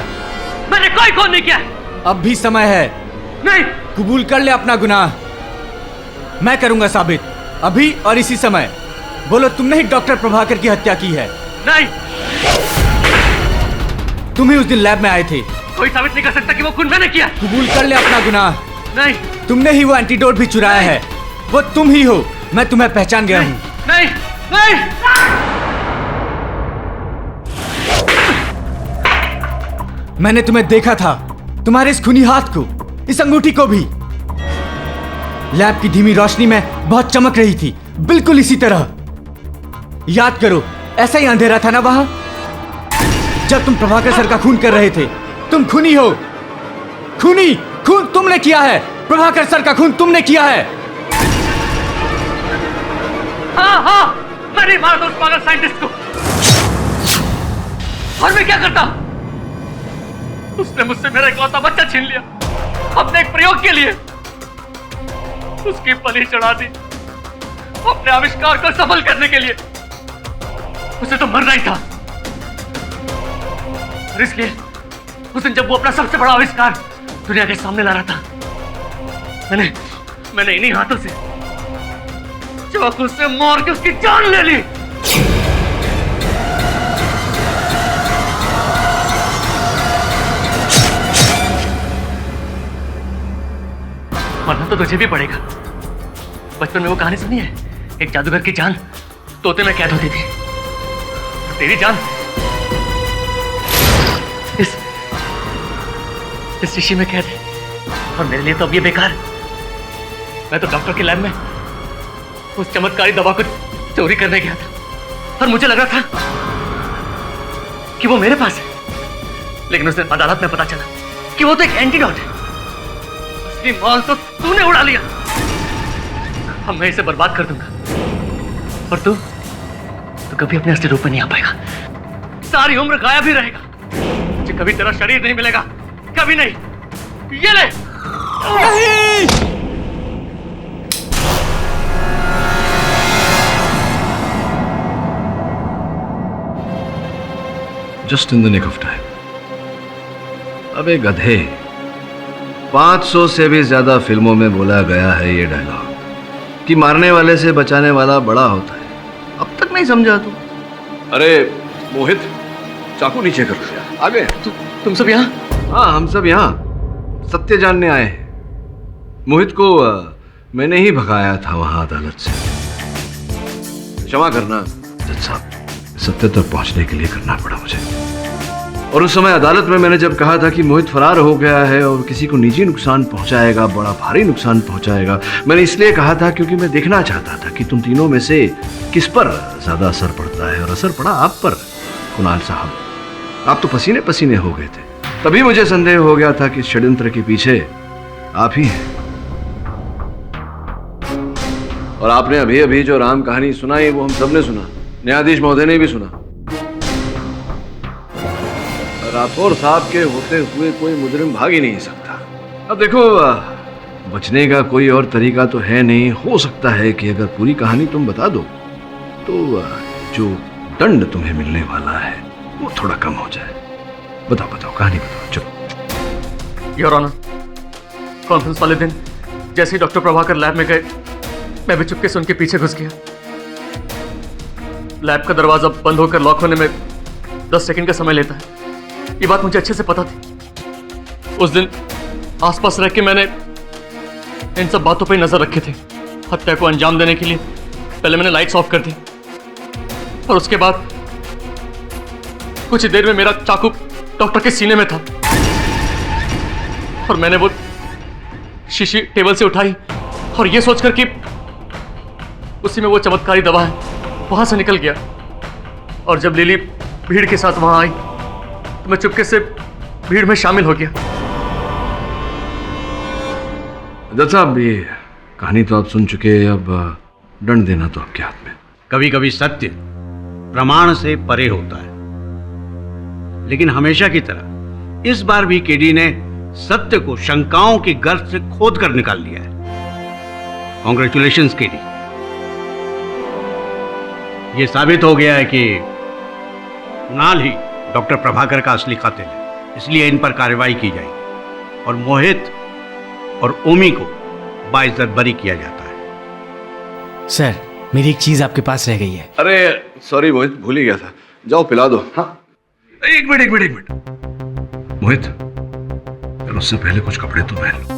[SPEAKER 11] मैंने कोई खून नहीं किया।
[SPEAKER 4] अब भी समय है।
[SPEAKER 11] नहीं।
[SPEAKER 4] कबूल कर ले अपना गुनाह। मैं करूंगा साबित, अभी और इसी समय। बोलो, तुमने ही डॉक्टर प्रभाकर की हत्या की है?
[SPEAKER 11] नहीं।
[SPEAKER 4] तुम ही उस दिन लैब में आए थे।
[SPEAKER 11] कोई साबित नहीं कर सकता कि वो खून मैंने किया।
[SPEAKER 4] कबूल कर ले अपना गुनाह।
[SPEAKER 11] नहीं।
[SPEAKER 4] तुमने ही वो एंटीडोट भी चुराया है। वो तुम ही हो। मैं तुम्हें पहचान गया हूं।
[SPEAKER 11] नहीं, नहीं, नहीं।
[SPEAKER 4] मैंने तुम्हें देखा था, तुम्हारे इस खूनी हाथ को, इस अंगूठी को भी। लैब की धीमी रोशनी में बहुत चमक रही थी, बिल्कुल इसी तरह। याद करो, ऐसा ही अंधेरा था ना वहां, जब तुम प्रभाकर सर का खून कर रहे थे। तुम खूनी हो, खूनी। खून तुमने किया है, प्रभाकर सर का खून तुमने किया है।
[SPEAKER 11] हाँ, मैंने मारा था उस पागल साइंटिस्ट को। और मैं क्या करता? उसने मुझसे मेरा इकलौता बच्चा छीन लिया, अपने एक प्रयोग के लिए। उसकी बलि चढ़ा दी अपने आविष्कार को सफल करने के लिए। उसे तो मरना ही था। और इसलिए उस दिन जब वो अपना सबसे बड़ा आविष्कार दुनिया के सामने ला रहा था, मैंने इन्हीं हाथों से चाकू से मार के उसकी जान ले ली। मरना तो तुझे भी पड़ेगा। बचपन में वो कहानी सुनी है, एक जादूगर की जान तोते में कैद होती थी। तेरी जान इस शीशी में कैद है। और मेरे लिए तो अब ये बेकार। मैं तो डॉक्टर के लैब में उस चमत्कारी दवा को चोरी करने गया था और मुझे लग रहा था कि वो मेरे पास है। लेकिन उस दिन अदालत में पता चला कि वो तो एक एंटीडोट है। असली माल तो तूने उड़ा लिया। अब मैं इसे बर्बाद कर दूंगा और तू कभी अपने असली रूप में नहीं आ पाएगा। सारी उम्र गायब ही रहेगा। मुझे कभी तेरा शरीर नहीं मिलेगा, कभी नहीं। ये ले।
[SPEAKER 1] Just in the nick of time. अबे गधे, 500 से भी ज्यादा फिल्मों में बोला गया है ये डायलॉग कि मारने वाले से बचाने वाला बड़ा होता है। अब तक नहीं समझा तू? अरे मोहित, चाकू नीचे कर दिया। आगे।
[SPEAKER 11] तुम सब यहाँ?
[SPEAKER 1] हाँ, हम सब यहाँ सत्य जानने आए हैं। मोहित को मैंने ही भगाया था वहां अदालत से। क्षमा करना जज साहब, सत्य तक पहुंचने के लिए करना पड़ा मुझे। और उस समय अदालत में मैंने जब कहा था कि मोहित फरार हो गया है और किसी को निजी नुकसान पहुंचाएगा, बड़ा भारी नुकसान पहुंचाएगा, मैंने इसलिए कहा था क्योंकि मैं देखना चाहता था कि तुम तीनों में से किस पर ज्यादा असर पड़ता है। और असर पड़ा आप पर, कुणाल साहब। आप तो पसीने पसीने हो गए थे। तभी मुझे संदेह हो गया था कि षड्यंत्र के पीछे आप ही हैं। और आपने अभी अभी जो राम कहानी सुनाई वो हम सबने सुना, न्यायाधीश महोदय ने भी सुना। राठौर साहब के होते हुए कोई मुजरिम भाग ही नहीं सकता। अब देखो, बचने का कोई और तरीका तो है नहीं। हो सकता है कि अगर पूरी कहानी तुम बता दो तो जो दंड तुम्हें मिलने वाला है वो थोड़ा कम हो जाए। बताओ कहानी बताओ, चलो।
[SPEAKER 11] योर ऑनर, कॉन्फ्रेंस वाले दिन जैसे ही डॉक्टर प्रभाकर लैब में गए, मैं भी चुपके से उनके पीछे घुस गया। लैब का दरवाजा बंद होकर लॉक होने में 10 सेकंड का समय लेता है। ये बात मुझे अच्छे से पता थी। उस दिन आसपास रह के मैंने इन सब बातों पर नजर रखे थे। हत्या को अंजाम देने के लिए पहले मैंने लाइट्स ऑफ कर दी और उसके बाद कुछ ही देर में मेरा चाकू डॉक्टर के सीने में था और मैंने वो शीशी टेबल से उठाई और ये सोचकर कि उसी में वो चमत्कारी दवा है, वहां से निकल गया। और जब लिली भीड़ के साथ वहां आई तो मैं चुपके से भीड़ में शामिल हो गया।
[SPEAKER 1] जज साहब, ये कहानी तो आप सुन चुके, अब दंड देना तो आपके हाथ में।
[SPEAKER 5] कभी कभी सत्य प्रमाण से परे होता है, लेकिन हमेशा की तरह इस बार भी केडी ने सत्य को शंकाओं की गर्त से खोद कर निकाल लिया है। Congratulations KD. ये साबित हो गया है कि कुणाल ही डॉक्टर प्रभाकर का असली कातिल है, इसलिए इन पर कार्रवाई की जाएगी और मोहित और ओमी को बाइज्जत बरी किया जाता है।
[SPEAKER 4] सर, मेरी एक चीज आपके पास रह गई है।
[SPEAKER 1] अरे सॉरी मोहित, भूल ही गया था। जाओ पिला दो। हाँ, एक मिनट मोहित, उससे पहले कुछ कपड़े तो पहन लो।